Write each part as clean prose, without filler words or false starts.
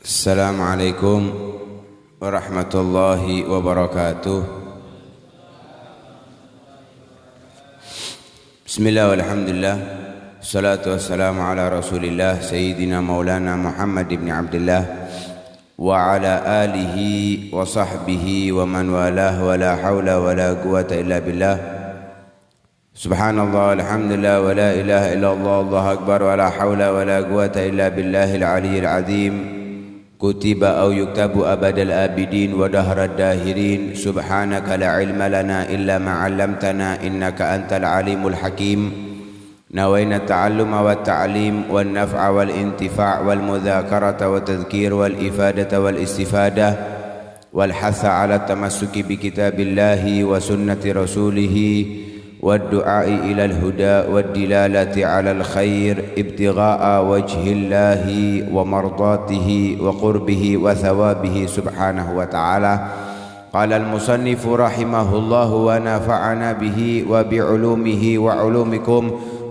Assalamualaikum warahmatullahi wabarakatuh. Bismillah walhamdulillah, salatu wassalamu ala rasulillah Sayyidina maulana Muhammad ibn Abdullah wa ala alihi wa sahbihi wa man walah wa la hawla wa la quwata illa billah. Subhanallah, alhamdulillah, wa la ilaha illallah, Allahu akbar, wa la hawla wa la quwata illa billahil aliyyil azim. Kutiba au yuktabu abadal abidin wa dahrad dahirin. Subhanaka la ilma lana illa ma 'allamtana innaka antal alimul hakim. Nawaina ta'alluma wa ta'lim wan naf'a wal intifa' wal mudzakarata wa tadhkir wal ifadata wal istifadah wal hatha 'ala tamassuki bi kitabillahi wa sunnati rasulih والدعاء إلى الهدى والدلالة على الخير ابتغاء وجه الله ومرضاته وقربه وثوابه سبحانه وتعالى. قال المصنف رحمه الله ونفعنا به وبعلومه وعلومكم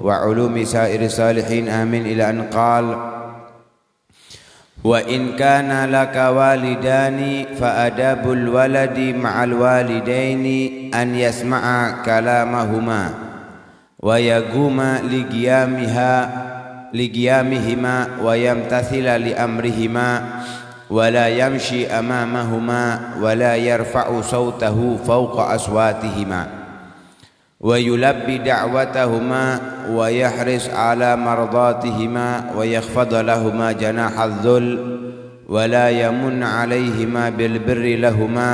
وعلوم سائر الصالحين آمين. إلى أن قال وإن كان لك والدان فأداب الولد مع الوالدين أن يسمع كلامهما ويقوم لقيامهما ويمتثل لأمرهما ولا يمشي أمامهما ولا يرفع صوته فوق أصواتهما ويلبي دعوتهما ويحرص على مرضاتهما ويخفض لهما جناح الذل ولا يمن عليهما بالبر لهما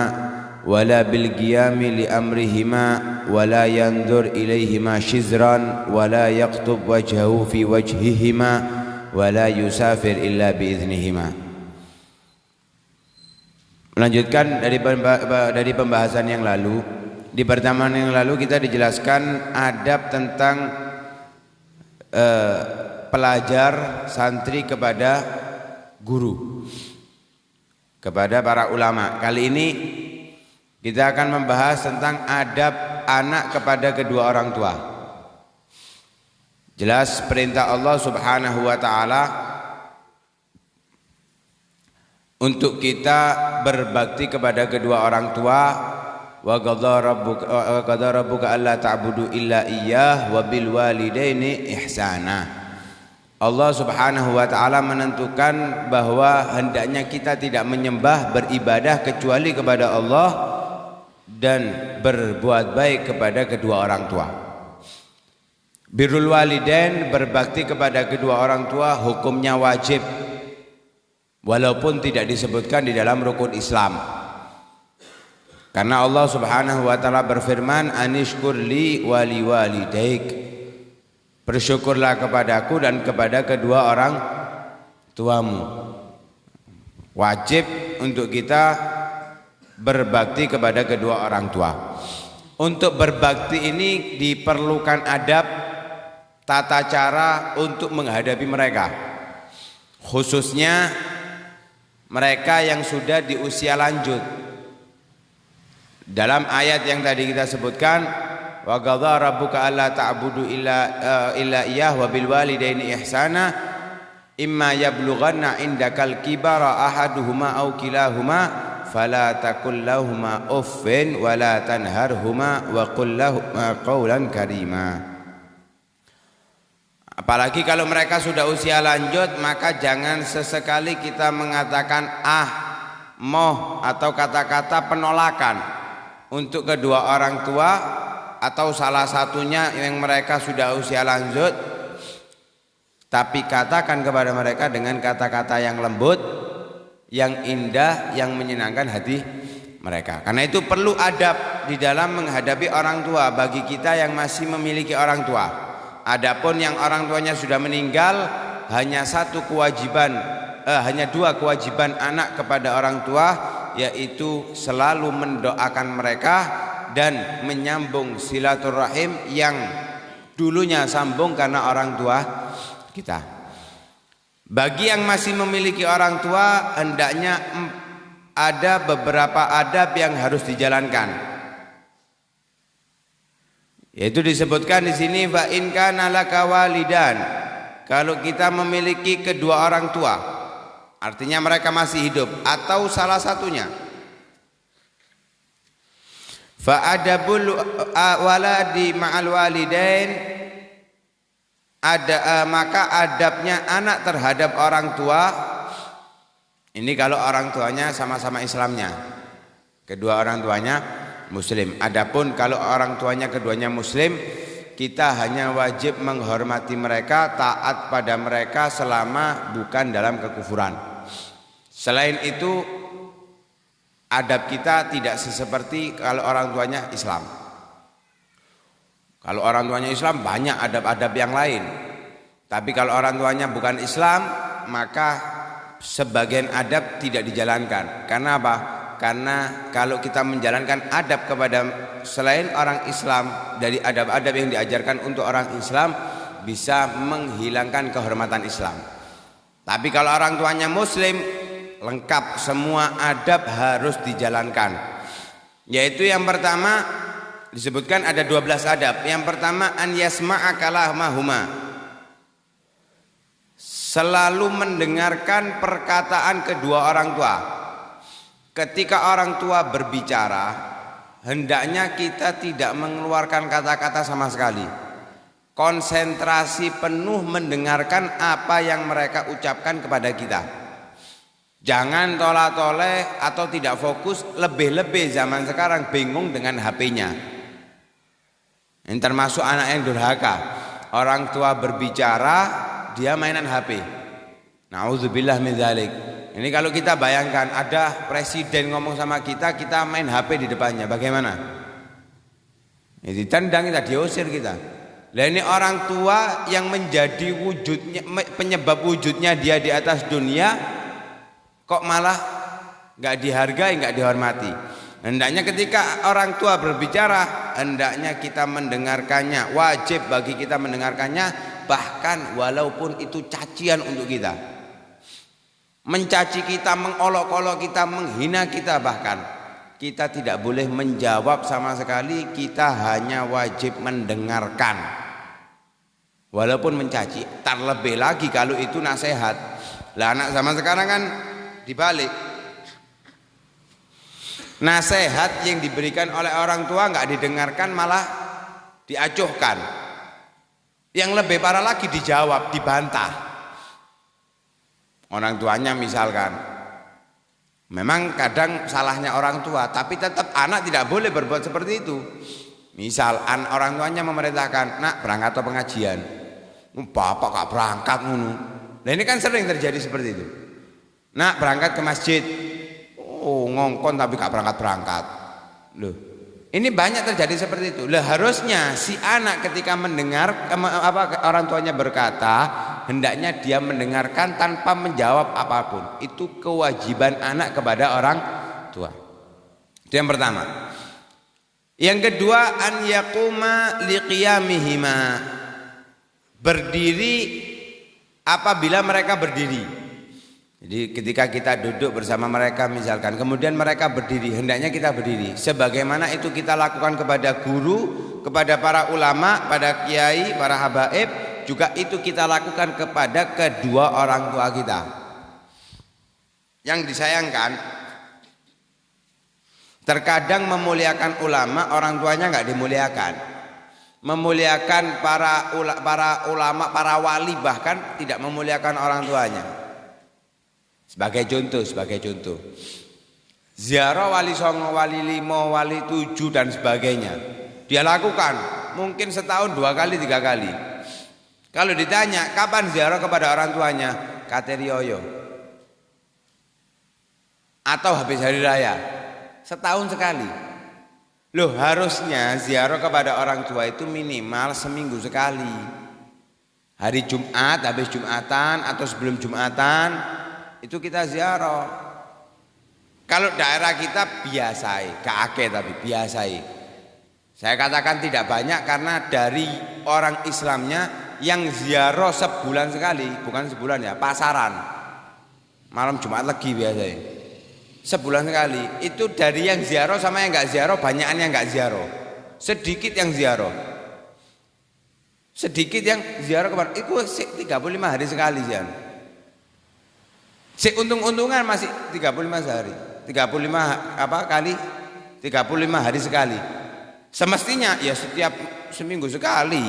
ولا بالقيام لأمرهما ولا ينظر إليهما شزرا ولا يقطب وجهه في وجههما ولا يسافر إلا بإذنهما. Melanjutkan dari pembahasan yang lalu. Di pertemuan yang lalu kita dijelaskan adab tentang pelajar santri kepada guru, kepada para ulama. Kali ini kita akan membahas tentang adab anak kepada kedua orang tua. Jelas perintah Allah Subhanahu wa taala untuk kita berbakti kepada kedua orang tua. Wa qadha rabbuka alla ta'budu illa iyyah wa bil walidaini ihsana. Allah Subhanahu wa taala menentukan bahwa hendaknya kita tidak menyembah beribadah kecuali kepada Allah dan berbuat baik kepada kedua orang tua. Birrul walidain, berbakti kepada kedua orang tua, hukumnya wajib walaupun tidak disebutkan di dalam rukun Islam. Karena Allah Subhanahu wa taala berfirman, "Anishkur li wa li walidaik." Bersyukurlah kepadaku dan kepada kedua orang tuamu. Wajib untuk kita berbakti kepada kedua orang tua. Untuk berbakti ini diperlukan adab, tata cara untuk menghadapi mereka. Khususnya mereka yang sudah di usia lanjut. Dalam ayat yang tadi kita sebutkan, wa qadha rabbuka alla ta'budu illa iyyah wa bil walidaini ihsana imma yablughanna indakal kibara ahaduhuma aw kilahuma fala taqul lahumu uffin wa la tanharhuma wa qul lahumu qawlan karima. Apalagi kalau mereka sudah usia lanjut, maka jangan sesekali kita mengatakan moh atau kata-kata penolakan untuk kedua orang tua atau salah satunya yang mereka sudah usia lanjut, tapi katakan kepada mereka dengan kata-kata yang lembut, yang indah, yang menyenangkan hati mereka. Karena itu perlu adab di dalam menghadapi orang tua bagi kita yang masih memiliki orang tua. Adapun yang orang tuanya sudah meninggal, hanya dua kewajiban anak kepada orang tua, yaitu selalu mendoakan mereka dan menyambung silaturahim yang dulunya sambung karena orang tua kita. Bagi yang masih memiliki orang tua, hendaknya ada beberapa adab yang harus dijalankan. Yaitu disebutkan di sini, fa in kana laka walidan, kalau kita memiliki kedua orang tua, artinya mereka masih hidup, atau salah satunya. Fa adabul waladi ma'al walidain, maka adabnya anak terhadap orang tua, ini kalau orang tuanya sama-sama Islamnya, kedua orang tuanya Muslim. Adapun kalau orang tuanya keduanya Muslim, kita hanya wajib menghormati mereka, taat pada mereka selama bukan dalam kekufuran. Selain itu, adab kita tidak seperti kalau orang tuanya Islam. Kalau orang tuanya Islam banyak adab-adab yang lain. Tapi kalau orang tuanya bukan Islam, maka sebagian adab tidak dijalankan. Karena apa? Karena kalau kita menjalankan adab kepada selain orang Islam, dari adab-adab yang diajarkan untuk orang Islam, bisa menghilangkan kehormatan Islam. Tapi kalau orang tuanya Muslim, lengkap semua adab harus dijalankan. Yaitu yang pertama disebutkan ada 12 adab. Yang pertama, an yasma'a kalamahuma, selalu mendengarkan perkataan kedua orang tua. Ketika orang tua berbicara, hendaknya kita tidak mengeluarkan kata-kata sama sekali. Konsentrasi penuh mendengarkan apa yang mereka ucapkan kepada kita. Jangan tolak-toleh atau tidak fokus, lebih-lebih zaman sekarang bingung dengan HP-nya. Ini termasuk anak yang durhaka. Orang tua berbicara, dia mainan HP. Nauzubillah min dzalik. Ini kalau kita bayangkan ada presiden ngomong sama kita, kita main HP di depannya, bagaimana? Ini ditendang kita, diusir kita. Nah, ini orang tua yang menjadi wujudnya, penyebab wujudnya dia di atas dunia, kok malah nggak dihargai, nggak dihormati. Hendaknya ketika orang tua berbicara, hendaknya kita mendengarkannya. Wajib bagi kita mendengarkannya, bahkan walaupun itu cacian untuk kita. Mencaci kita, mengolok-olok kita, menghina kita, bahkan kita tidak boleh menjawab sama sekali. Kita hanya wajib mendengarkan walaupun mencaci. Terlebih lagi kalau itu nasihat. Lah anak zaman sekarang kan dibalik. Nasihat yang diberikan oleh orang tua nggak didengarkan, malah diacuhkan. Yang lebih parah lagi dijawab, dibantah. Orang tuanya misalkan, memang kadang salahnya orang tua, tapi tetap anak tidak boleh berbuat seperti itu. Misal orang tuanya memerintahkan, nak berangkat atau pengajian, bapak gak berangkat ngono. Nah ini kan sering terjadi seperti itu. Nak berangkat ke masjid, oh ngongkon tapi gak berangkat. Loh, ini banyak terjadi seperti itu. Lah harusnya si anak ketika mendengar orang tuanya berkata, hendaknya dia mendengarkan tanpa menjawab apapun. Itu kewajiban anak kepada orang tua. Itu yang pertama. Yang kedua, an yaquma liqiyamihima, berdiri apabila mereka berdiri. Jadi ketika kita duduk bersama mereka misalkan, kemudian mereka berdiri, hendaknya kita berdiri. Sebagaimana itu kita lakukan kepada guru, kepada para ulama, pada kiai, para habaib, juga itu kita lakukan kepada kedua orang tua kita. Yang disayangkan, terkadang memuliakan ulama, orang tuanya nggak dimuliakan. Memuliakan para ulama, para wali, bahkan tidak memuliakan orang tuanya. Sebagai contoh, ziarah wali songo, wali limo, wali 7 dan sebagainya. Dia lakukan mungkin setahun 2 kali 3 kali. Kalau ditanya kapan ziarah kepada orang tuanya, katerioyo atau habis hari raya, setahun sekali. Loh, harusnya ziarah kepada orang tua itu minimal seminggu sekali. Hari Jumat, habis Jumatan atau sebelum Jumatan, itu kita ziarah. Kalau daerah kita biasai, gak akeh tapi biasai. Saya katakan tidak banyak karena dari orang Islamnya yang ziarah sebulan sekali, bukan sebulan ya, pasaran. Malam Jumat Legi biasanya. Sebulan sekali. Itu dari yang ziarah sama yang enggak ziarah, banyakan yang enggak ziarah. Sedikit yang ziarah. Sedikit yang ziarah kemarin. Itu 35 hari sekali ziarah. Si untung-untungan masih 35 sehari. 35 kali 35 hari sekali. Semestinya ya setiap seminggu sekali.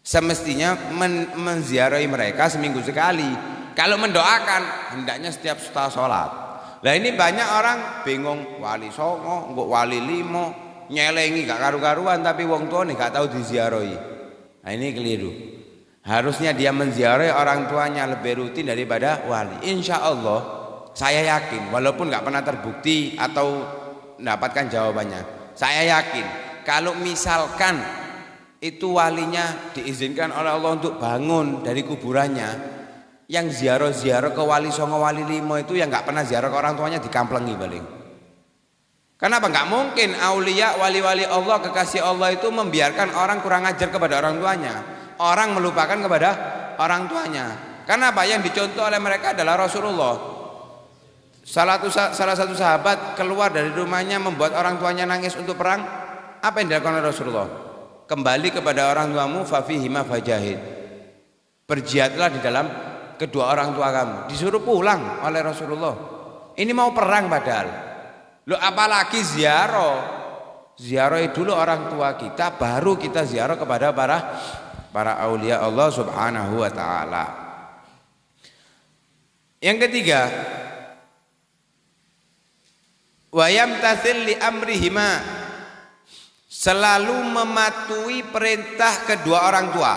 Semestinya menziarahi mereka seminggu sekali. Kalau mendoakan hendaknya setiap setelah sholat. Lah ini banyak orang bingung wali songo, engko wali limo, nyelengi gak karu-karuan tapi wong tua nih gak tahu diziarahi. Nah ini keliru. Harusnya dia menziarahi orang tuanya lebih rutin daripada wali. Insya Allah saya yakin walaupun gak pernah terbukti atau mendapatkan jawabannya. Saya yakin kalau misalkan itu walinya diizinkan oleh Allah untuk bangun dari kuburannya, yang ziarah-ziarah ke wali songo wali limo itu yang nggak pernah ziarah ke orang tuanya dikamplengi paling. Kenapa? Nggak mungkin aulia wali-wali Allah kekasih Allah itu membiarkan orang kurang ajar kepada orang tuanya, orang melupakan kepada orang tuanya. Kenapa? Yang dicontoh oleh mereka adalah Rasulullah. Salah satu sahabat keluar dari rumahnya membuat orang tuanya nangis untuk perang. Apa yang dilakukan oleh Rasulullah? Kembali kepada orang tuamu fafihima fajahid. Berjihadlah di dalam kedua orang tua kamu. Disuruh pulang oleh Rasulullah. Ini mau perang padahal. Loh apalagi ziarah. Ziarah dulu orang tua kita, baru kita ziarah kepada para aulia Allah Subhanahu wa taala. Yang ketiga, wa yamtathil li amrihima, selalu mematuhi perintah kedua orang tua.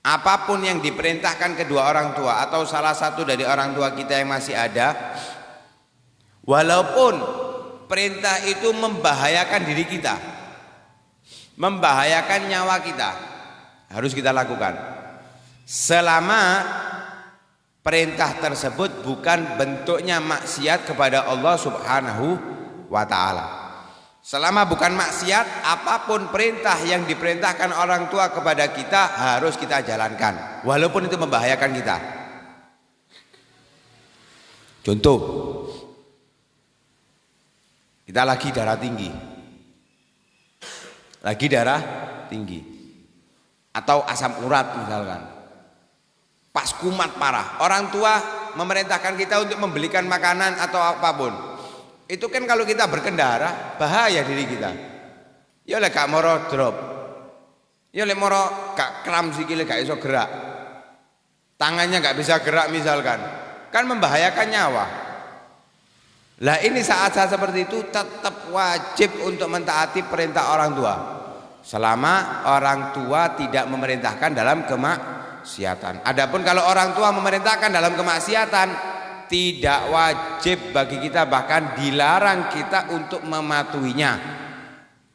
Apapun yang diperintahkan kedua orang tua atau salah satu dari orang tua kita yang masih ada, walaupun perintah itu membahayakan diri kita, membahayakan nyawa kita, harus kita lakukan. Selama perintah tersebut bukan bentuknya maksiat kepada Allah Subhanahu wa taala. Selama bukan maksiat, apapun perintah yang diperintahkan orang tua kepada kita harus kita jalankan, walaupun itu membahayakan kita. Contoh, kita lagi darah tinggi, atau asam urat misalkan, pas kumat parah, orang tua memerintahkan kita untuk membelikan makanan atau apapun. Itu kan kalau kita berkendara bahaya diri kita. Ya lek gak moro drop. Ya lek moro gak kram sikile gak iso gerak. Tangannya gak bisa gerak misalkan. Kan membahayakan nyawa. Lah ini saat-saat seperti itu tetap wajib untuk mentaati perintah orang tua. Selama orang tua tidak memerintahkan dalam kemaksiatan. Adapun kalau orang tua memerintahkan dalam kemaksiatan, tidak wajib bagi kita, bahkan dilarang kita untuk mematuhinya.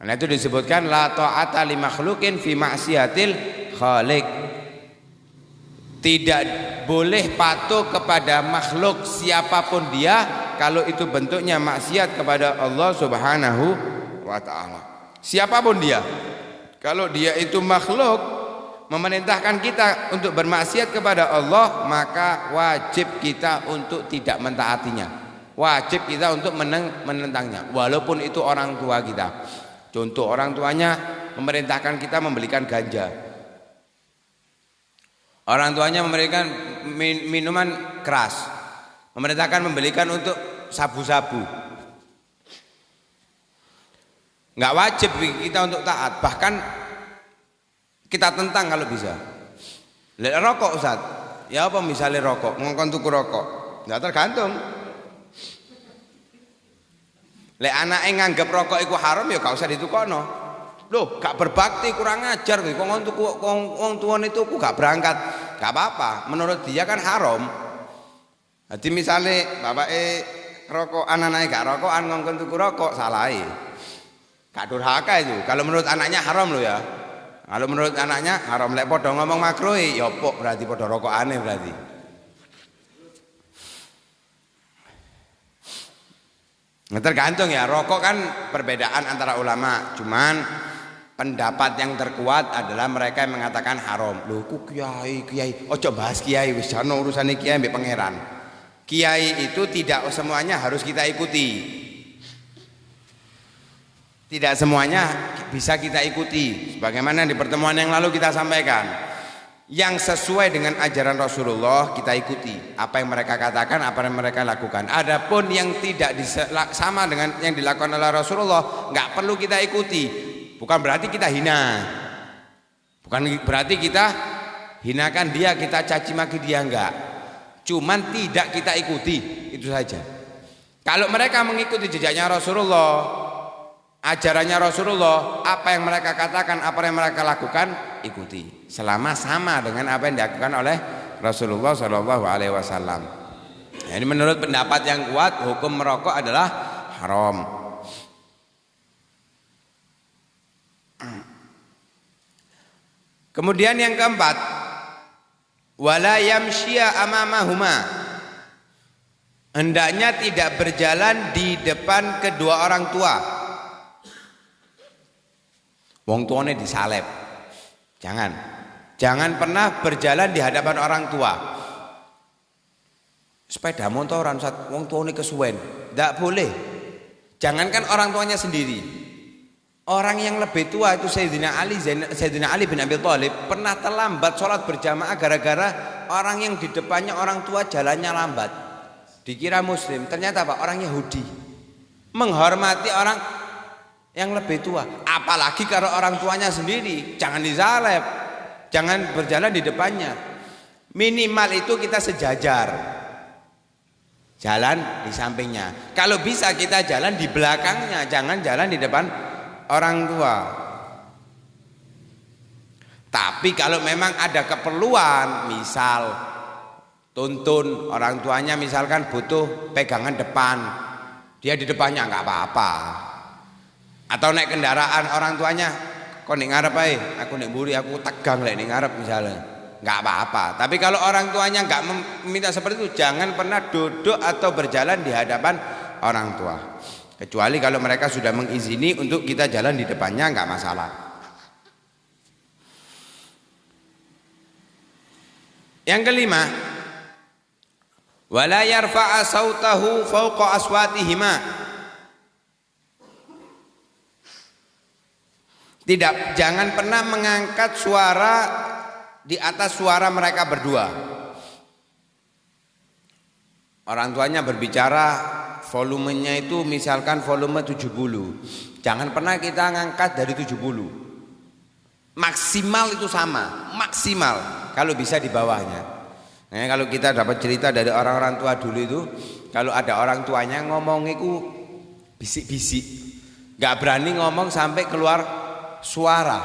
Karena itu disebutkan la ta'ata li makhluqin fi ma'siyatil khaliq. Tidak boleh patuh kepada makhluk siapapun dia kalau itu bentuknya maksiat kepada Allah Subhanahu wa taala. Siapapun dia. Kalau dia itu makhluk memerintahkan kita untuk bermaksiat kepada Allah, maka wajib kita untuk tidak mentaatinya. Wajib kita untuk menentangnya, walaupun itu orang tua kita. Contoh, orang tuanya memerintahkan kita membelikan ganja. Orang tuanya memberikan minuman keras. Memerintahkan membelikan untuk sabu-sabu. Enggak wajib kita untuk taat, bahkan kita tentang kalau bisa. Lek rokok Ustaz, ya apa misalnya rokok, ngongkon tuku rokok, nggak tergantung. Lek anake nganggep rokok iku haram ya gak usah ditukono. Loh, gak berbakti, kurang ajar kowe ngongkon tuku wong tuane tuku gak berangkat. Gak apa-apa, menurut dia kan haram. Jadi misalnya bapake rokok, anake gak rokokan ngongkon tuku rokok, salah. Gak durhaka itu. Kalau menurut anaknya haram loh ya. Kalau menurut anaknya haram, lek podo ngomong makruh ya apa berarti podo rokokane berarti. Nah, tergantung ya, rokok kan perbedaan antara ulama. Cuman pendapat yang terkuat adalah mereka yang mengatakan haram. Loh ku kiai, ojo bahas kiai wis jano urusane kiai mbek pangeran. Kiai itu tidak semuanya harus kita ikuti. Tidak semuanya bisa kita ikuti. Sebagaimana di pertemuan yang lalu kita sampaikan. yang sesuai dengan ajaran Rasulullah kita ikuti, apa yang mereka katakan, apa yang mereka lakukan. Adapun yang tidak sama dengan yang dilakukan oleh Rasulullah nggak perlu kita ikuti. Bukan berarti kita hina, bukan berarti kita hinakan dia, kita caci maki dia, enggak. Cuman tidak kita ikuti, itu saja. Kalau mereka mengikuti jejaknya Rasulullah, ajarannya Rasulullah, apa yang mereka katakan, apa yang mereka lakukan, ikuti. Selama sama dengan apa yang dilakukan oleh Rasulullah Shallallahu Alaihi Wasallam. Ini menurut pendapat yang kuat, hukum merokok adalah haram. Kemudian yang keempat, wala yamshiya amamahuma, hendaknya tidak berjalan di depan kedua orang tua. Wong tuane disalib, jangan pernah berjalan di hadapan orang tua. Sepeda motor orang wong tuane kesuwen, tidak boleh. Jangankan orang tuanya sendiri, orang yang lebih tua itu Sayyidina Ali bin Abi Thalib pernah terlambat sholat berjamaah gara-gara orang yang di depannya orang tua jalannya lambat. Dikira Muslim, ternyata apa? Orang Yahudi. Menghormati orang yang lebih tua, apalagi kalau orang tuanya sendiri, jangan disalib, jangan berjalan di depannya. Minimal itu kita sejajar, jalan di sampingnya. Kalau bisa kita jalan di belakangnya, jangan jalan di depan orang tua. Tapi kalau memang ada keperluan, misal tuntun orang tuanya, misalkan butuh pegangan depan, dia di depannya nggak apa-apa. Atau naik kendaraan orang tuanya, kok ning ngarep ae, aku nek mburi aku tegang lek ning ngarep misalnya, nggak apa-apa. Tapi kalau orang tuanya nggak meminta seperti itu, jangan pernah duduk atau berjalan di hadapan orang tua. Kecuali kalau mereka sudah mengizini untuk kita jalan di depannya, nggak masalah. Yang kelima, wala yarfa'a sautahu fawqa aswatihima. Tidak, jangan pernah mengangkat suara di atas suara mereka berdua. Orang tuanya berbicara, volumenya itu misalkan volume 70. Jangan pernah kita ngangkat dari 70. Maksimal itu sama, maksimal. Kalau bisa di bawahnya. Nah, kalau kita dapat cerita dari orang-orang tua dulu itu, kalau ada orang tuanya ngomong itu bisik-bisik, nggak berani ngomong sampai keluar suara,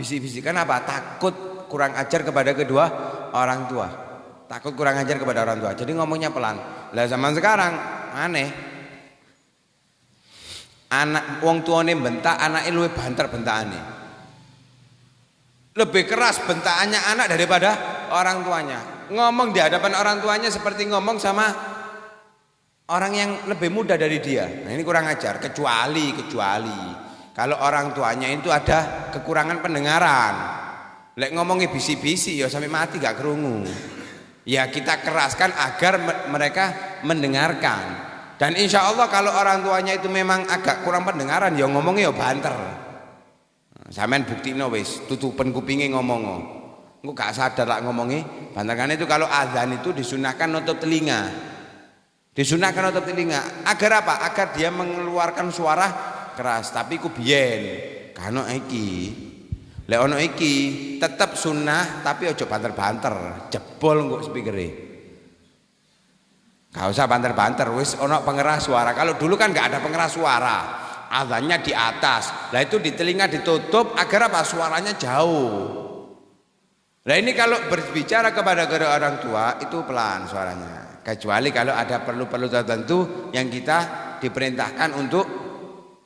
bisik-bisik. Kenapa? Takut kurang ajar kepada kedua orang tua. Takut kurang ajar kepada orang tua. Jadi ngomongnya pelan. Lah zaman sekarang aneh. Anak wong tuane bentak, anake luwih banter bentakane. Lebih keras bentakannya anak daripada orang tuanya. Ngomong di hadapan orang tuanya seperti ngomong sama orang yang lebih muda dari dia. Nah, ini kurang ajar. Kecuali kalau orang tuanya itu ada kekurangan pendengaran. Lek ngomongnya bisi-bisi ya sampai mati gak kerungu. Ya kita keraskan agar mereka mendengarkan. Dan insya Allah kalau orang tuanya itu memang agak kurang pendengaran, ya ngomongnya ya banter. Sampean buktino wis, tutupen kupinge ngomong. Engko gak sadar lah ngomongnya banter. Karena itu kalau azan itu disunahkan nutup telinga. Disunahkan nutup telinga. Agar apa? Agar dia mengeluarkan suara keras. Tapi ku biyen kano iki. Lek ono iki tetap sunnah tapi ojo banter-banter, jebol engko spikere. Gak usah banter-banter, wis ono pengeras suara. Kalau dulu kan gak ada pengeras suara, azannya di atas. Lah itu di telinga ditutup agar apa? Suaranya jauh. Nah ini kalau berbicara kepada orang tua itu pelan suaranya. Kecuali kalau ada perlu-perlu tertentu yang kita diperintahkan untuk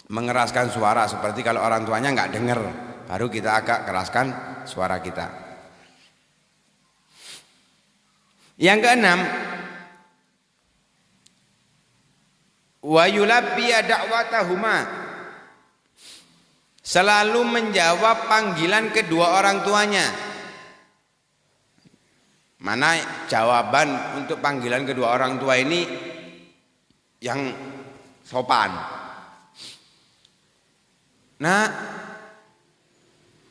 mengeraskan suara, seperti kalau orang tuanya nggak dengar, baru kita agak keraskan suara kita. Yang keenam, wa yulabbi da'watahuma, selalu menjawab panggilan kedua orang tuanya. Mana jawaban untuk panggilan kedua orang tua ini yang sopan? Nah,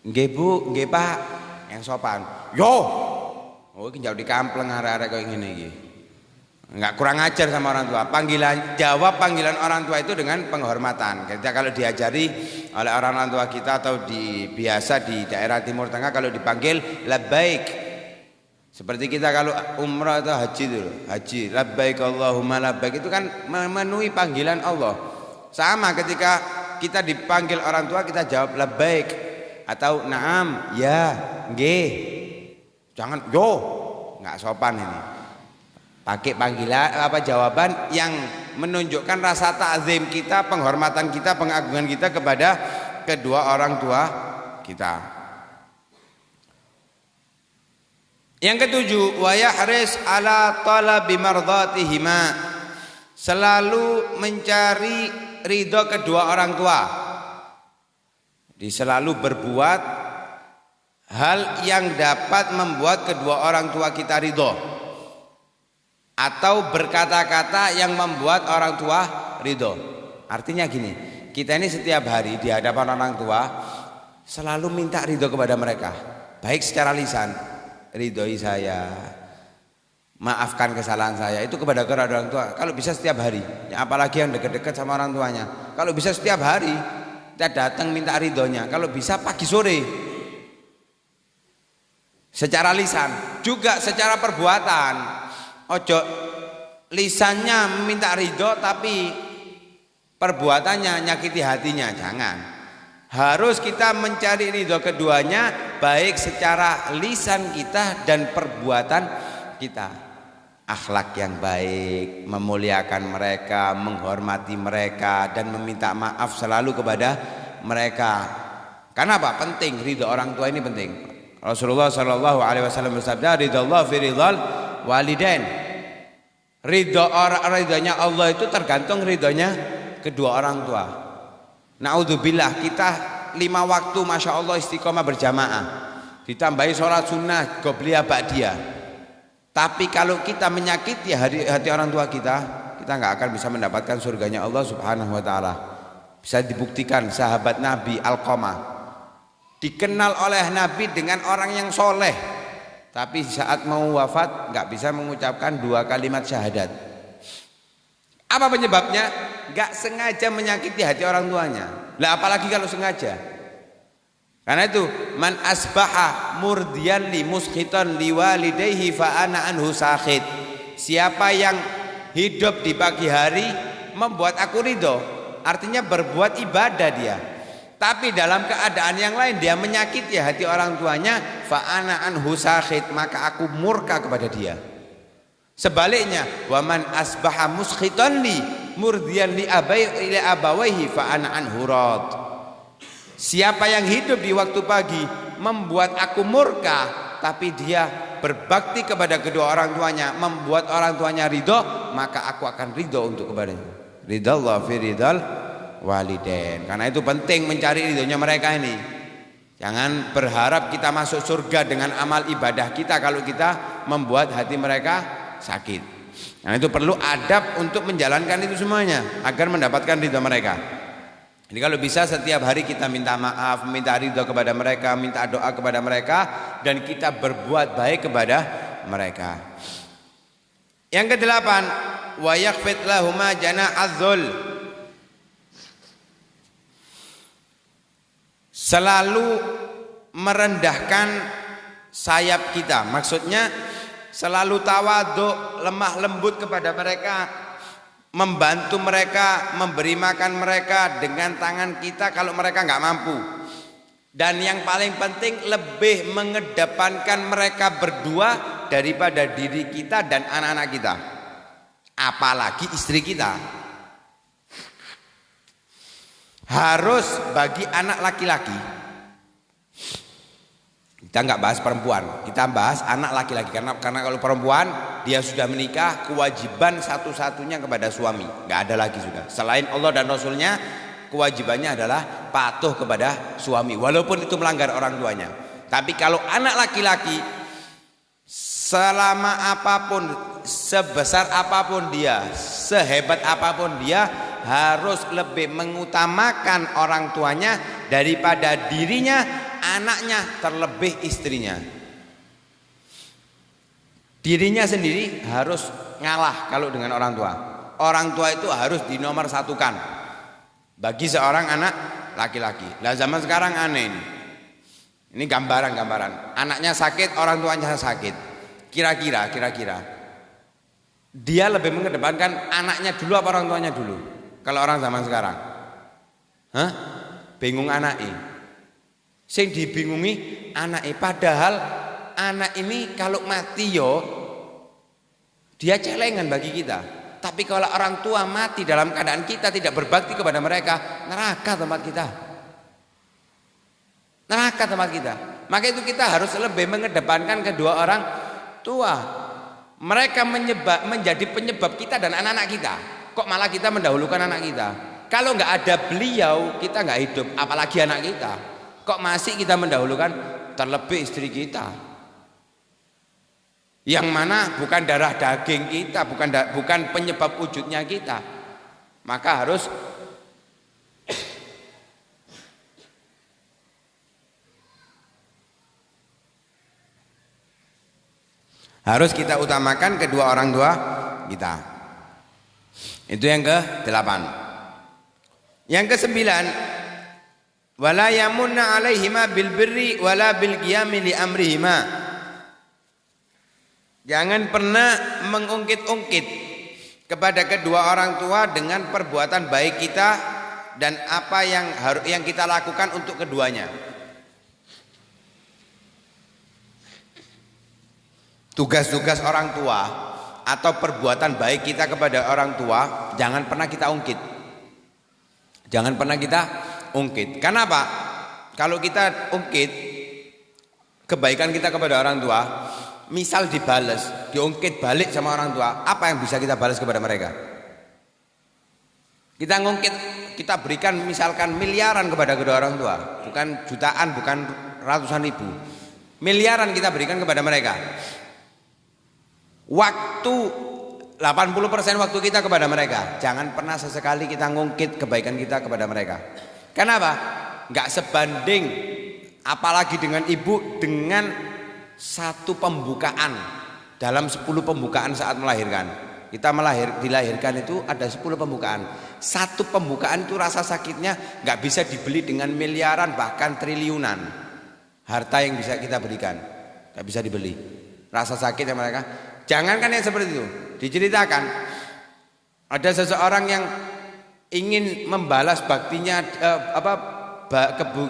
nggih Bu, nggih Pak, yang sopan. Yo, Oh iki njauh dikampleng arek-arek koyo ngene iki. Enggak kurang ajar sama orang tua. Jawab panggilan orang tua itu dengan penghormatan. Kita kalau diajari oleh orang tua kita atau biasa di daerah Timur Tengah kalau dipanggil labbaik. Seperti kita kalau umrah atau haji itu, haji labbaik Allahumma labbaik itu kan memenuhi panggilan Allah. Sama ketika kita dipanggil orang tua kita jawab labbaik atau na'am, ya, nggih. Jangan yo, enggak sopan ini. Pakai panggilan jawaban yang menunjukkan rasa ta'zim kita, penghormatan kita, pengagungan kita kepada kedua orang tua kita. Yang ketujuh, wa yahris ala talabi mardhatihima. Selalu mencari ridho kedua orang tua. Selalu berbuat hal yang dapat membuat kedua orang tua kita ridho, atau berkata-kata yang membuat orang tua ridho. Artinya gini, kita ini setiap hari di hadapan orang tua selalu minta ridho kepada mereka, baik secara lisan, ridhoi saya, maafkan kesalahan saya, itu kepada orang tua. Kalau bisa setiap hari, ya apalagi yang dekat-dekat sama orang tuanya, kalau bisa setiap hari kita datang minta ridhonya. Kalau bisa pagi sore, secara lisan, juga secara perbuatan. Ojo lisannya minta ridho tapi perbuatannya nyakiti hatinya, jangan. Harus kita mencari ridho keduanya, baik secara lisan kita dan perbuatan kita. Akhlak yang baik, memuliakan mereka, menghormati mereka, dan meminta maaf selalu kepada mereka. Karena apa? Penting, ridho orang tua ini penting. Rasulullah SAW bersabda, ridho Allah fi ridhal walidain. Ridhonya Allah itu tergantung ridhonya kedua orang tua. Naudzubillah, kita 5 waktu masya Allah istiqomah berjamaah, ditambahi sholat sunnah qobliyah ba'diyah. Tapi kalau kita menyakiti hati orang tua kita nggak akan bisa mendapatkan surganya Allah Subhanahu Wa Taala. Bisa dibuktikan sahabat Nabi Alqamah dikenal oleh Nabi dengan orang yang soleh, tapi saat mau wafat nggak bisa mengucapkan 2 kalimat syahadat. Apa penyebabnya? Nggak sengaja menyakiti hati orang tuanya. Lah apalagi kalau sengaja. Karena itu man asbaha murdiyan li muskhitan liwalidayhi fa ana anhu sakhit. Siapa yang hidup di pagi hari membuat aku ridho, artinya berbuat ibadah dia, tapi dalam keadaan yang lain dia menyakiti hati orang tuanya, fa ana anhu sakhit, maka aku murka kepada dia. Sebaliknya, wa man asbaha muskhitan li murdiyan li abawaihi fa ana anhu rad. Siapa yang hidup di waktu pagi membuat aku murka, tapi dia berbakti kepada kedua orang tuanya, membuat orang tuanya ridho, maka aku akan ridho untuk kepadanya. Ridha Allah fi ridhal walidain. Karena itu penting mencari ridhonya mereka ini. Jangan berharap kita masuk surga dengan amal ibadah kita kalau kita membuat hati mereka sakit. Karena itu perlu adab untuk menjalankan itu semuanya agar mendapatkan ridho mereka. Jadi kalau bisa setiap hari kita minta maaf, minta ridho kepada mereka, minta doa kepada mereka, dan kita berbuat baik kepada mereka. Yang ke-8, wa yakhfid lahuma janahadz-dzul. Selalu merendahkan sayap kita. Maksudnya selalu tawadhu, lemah lembut kepada mereka, membantu mereka, memberi makan mereka dengan tangan kita kalau mereka nggak mampu. Dan yang paling penting lebih mengedepankan mereka berdua daripada diri kita dan anak-anak kita, apalagi istri kita. Harus bagi anak laki-laki, kita nggak bahas perempuan, kita bahas anak laki-laki. Karena kalau perempuan dia sudah menikah, kewajiban satu-satunya kepada suami, nggak ada lagi sudah. Selain Allah dan Rasulnya, kewajibannya adalah patuh kepada suami, walaupun itu melanggar orang tuanya. Tapi kalau anak laki-laki, selama apapun, sebesar apapun dia, sehebat apapun dia, harus lebih mengutamakan orang tuanya daripada dirinya, anaknya, terlebih istrinya. Dirinya sendiri harus ngalah kalau dengan orang tua. Orang tua itu harus dinomorsatukan bagi seorang anak laki-laki. Lah zaman sekarang aneh ini. Ini gambaran. Anaknya sakit, orang tuanya sakit. Kira-kira dia lebih mengedepankan anaknya dulu apa orang tuanya dulu? Kalau orang zaman sekarang, bingung anaknya. Sing dibingungi anaknya. Padahal anak ini kalau mati dia celengan bagi kita. Tapi kalau orang tua mati dalam keadaan kita tidak berbakti kepada mereka, neraka tempat kita. Maka itu kita harus lebih mengedepankan kedua orang tua. Mereka menjadi penyebab kita dan anak-anak kita. Kok malah kita mendahulukan anak kita? Kalau nggak ada beliau, kita nggak hidup. Apalagi anak kita. Kok masih kita mendahulukan, terlebih istri kita, yang mana bukan darah daging kita, bukan penyebab wujudnya kita. Maka harus kita utamakan kedua orang tua kita. Itu yang ke-8. Yang ke-9, wala yamunna alaihima bil birri wala bil qiyami li amrihima. Jangan pernah mengungkit-ungkit kepada kedua orang tua dengan perbuatan baik kita dan apa yang kita lakukan untuk keduanya. Tugas-tugas orang tua atau perbuatan baik kita kepada orang tua jangan pernah kita ungkit. Kenapa? Kalau kita ungkit kebaikan kita kepada orang tua, misal diungkit balik sama orang tua, apa yang bisa kita balas kepada mereka? Kita ngungkit, kita berikan misalkan miliaran kepada kedua orang tua, bukan jutaan, bukan ratusan ribu, miliaran kita berikan kepada mereka. Waktu 80% waktu kita kepada mereka. Jangan pernah sesekali kita ngungkit kebaikan kita kepada mereka. Kenapa? Nggak sebanding, apalagi dengan ibu, dengan satu pembukaan dalam 10 pembukaan saat melahirkan. Kita dilahirkan itu ada 10 pembukaan. Satu pembukaan itu rasa sakitnya nggak bisa dibeli dengan miliaran bahkan triliunan. Harta yang bisa kita berikan nggak bisa dibeli. Rasa sakitnya mereka. Jangankan yang seperti itu. Diceritakan ada seseorang yang ingin membalas baktinya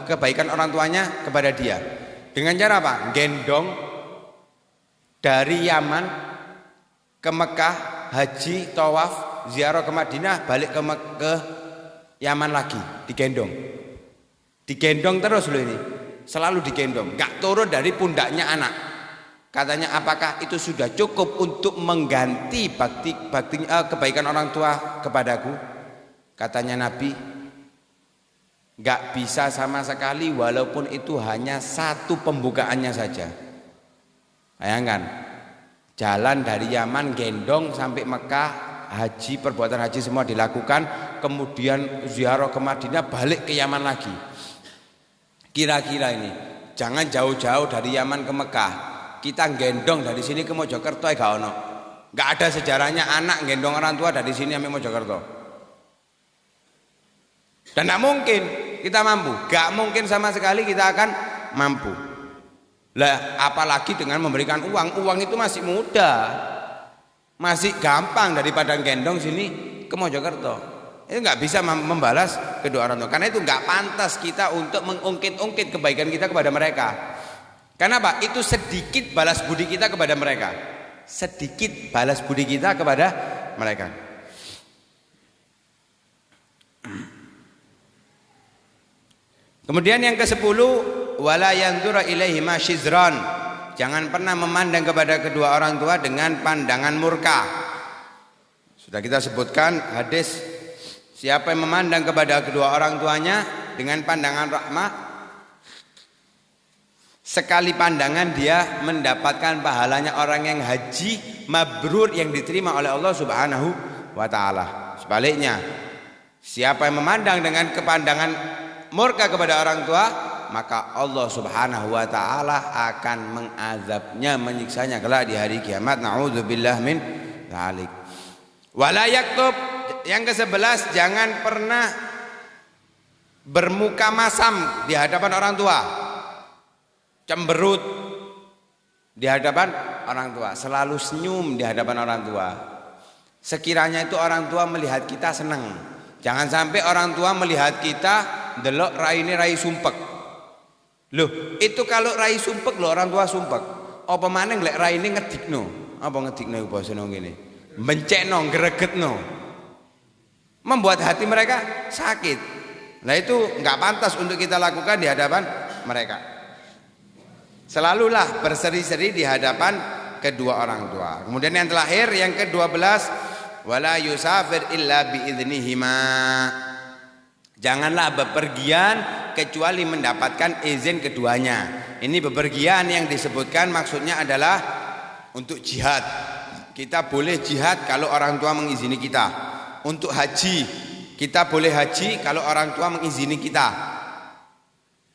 kebaikan orang tuanya kepada dia. Dengan cara apa? Gendong dari Yaman ke Mekah, haji, tawaf, ziarah ke Madinah, balik ke Yaman lagi, digendong. Digendong terus loh ini. Selalu digendong, enggak turun dari pundaknya anak. Katanya, apakah itu sudah cukup untuk mengganti kebaikan orang tua kepadaku? Katanya Nabi, gak bisa sama sekali walaupun itu hanya satu pembukaannya saja. Bayangkan, jalan dari Yaman gendong sampai Mekah, haji, perbuatan haji semua dilakukan, kemudian ziarah ke Madinah, balik ke Yaman lagi. Kira-kira ini, jangan jauh-jauh dari Yaman ke Mekah. Kita gendong dari sini ke Mojokerto gak ono. Gak ada sejarahnya anak gendong orang tua dari sini sampai Mojokerto. Dan gak mungkin kita mampu. Gak mungkin sama sekali kita akan mampu. Lah apalagi dengan memberikan uang. Uang itu masih mudah, masih gampang daripada gendong sini ke Mojokerto. Itu gak bisa membalas kedua orang tua. Karena itu gak pantas kita untuk mengungkit-ungkit kebaikan kita kepada mereka. Kenapa? Itu sedikit balas budi kita kepada mereka. Sedikit balas budi kita kepada mereka. Kemudian yang ke-10, wala yanzura ilaihima syizran. Jangan pernah memandang kepada kedua orang tua dengan pandangan murka. Sudah kita sebutkan hadis, siapa yang memandang kepada kedua orang tuanya dengan pandangan rahmah, sekali pandangan dia mendapatkan pahalanya orang yang haji mabrur yang diterima oleh Allah Subhanahu wa taala. Sebaliknya, siapa yang memandang dengan kepandangan murka kepada orang tua, maka Allah Subhanahu wa taala akan mengazabnya, menyiksanya kelak di hari kiamat. Nauzubillah min dzalik. Wala yaktub, yang ke-11, jangan pernah bermuka masam di hadapan orang tua. Cemberut di hadapan orang tua, selalu senyum di hadapan orang tua. Sekiranya itu orang tua melihat kita senang. Jangan sampai orang tua melihat kita delok raine rai sumpek. Loh, itu kalau rai sumpek loh, orang tua sumpek. Apa maneh lek raine ngedikno? Apa ngedikno basa nang ngene? Mencekno, gregetno. Membuat hati mereka sakit. Nah itu enggak pantas untuk kita lakukan di hadapan mereka. Selalulah berseri-seri di hadapan kedua orang tua. Kemudian yang terakhir, yang ke-12, wala yusafir illa biidznihima. Janganlah bepergian kecuali mendapatkan izin keduanya. Ini bepergian yang disebutkan maksudnya adalah untuk jihad. Kita boleh jihad kalau orang tua mengizini kita. Untuk haji, kita boleh haji kalau orang tua mengizini kita.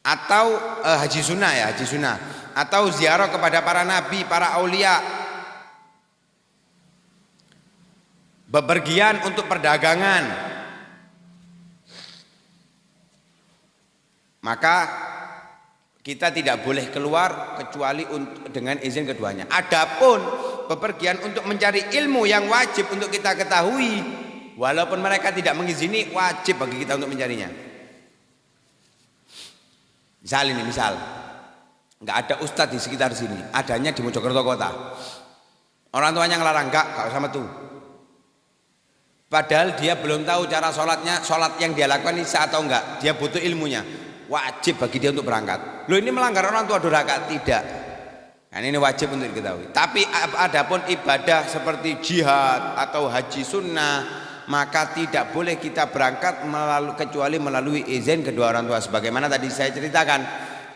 Atau haji sunnah ya, haji sunnah. Atau ziarah kepada para nabi, para aulia. Bepergian untuk perdagangan, maka kita tidak boleh keluar kecuali dengan izin keduanya. Adapun bepergian untuk mencari ilmu yang wajib untuk kita ketahui, walaupun mereka tidak mengizini, wajib bagi kita untuk mencarinya. Misal nggak ada ustadz di sekitar sini, adanya di Mojokerto kota. Orang tuanya ngelarang, enggak usah metu. Padahal dia belum tahu cara sholatnya, sholat yang dia lakukan ini sah atau enggak. Dia butuh ilmunya. Wajib bagi dia untuk berangkat. Loh, ini melanggar orang tua durhaka? Tidak. Nah, ini wajib untuk diketahui. Tapi adapun ibadah seperti jihad atau haji sunnah, maka tidak boleh kita berangkat kecuali melalui izin kedua orang tua. Sebagaimana tadi saya ceritakan,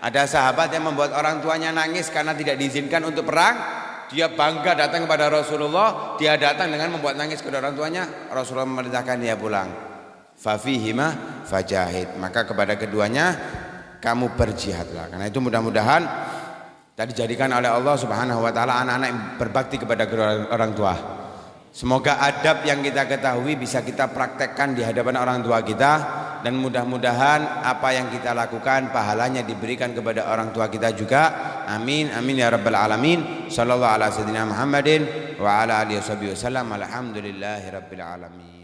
ada sahabat yang membuat orang tuanya nangis karena tidak diizinkan untuk perang. Dia bangga datang kepada Rasulullah, dia datang dengan membuat nangis kedua orang tuanya. Rasulullah memerintahkan dia pulang. Fafihima fajahid, maka kepada keduanya kamu berjihadlah. Karena itu mudah-mudahan tadi dijadikan oleh Allah Subhanahu wa taala anak-anak yang berbakti kepada kedua orang tua. Semoga adab yang kita ketahui bisa kita praktekkan di hadapan orang tua kita, dan mudah-mudahan apa yang kita lakukan pahalanya diberikan kepada orang tua kita juga. Amin amin ya rabbal alamin. Sallallahu ala sayyidina Muhammadin wa ala alihi wasallam. Alhamdulillahirabbil alamin.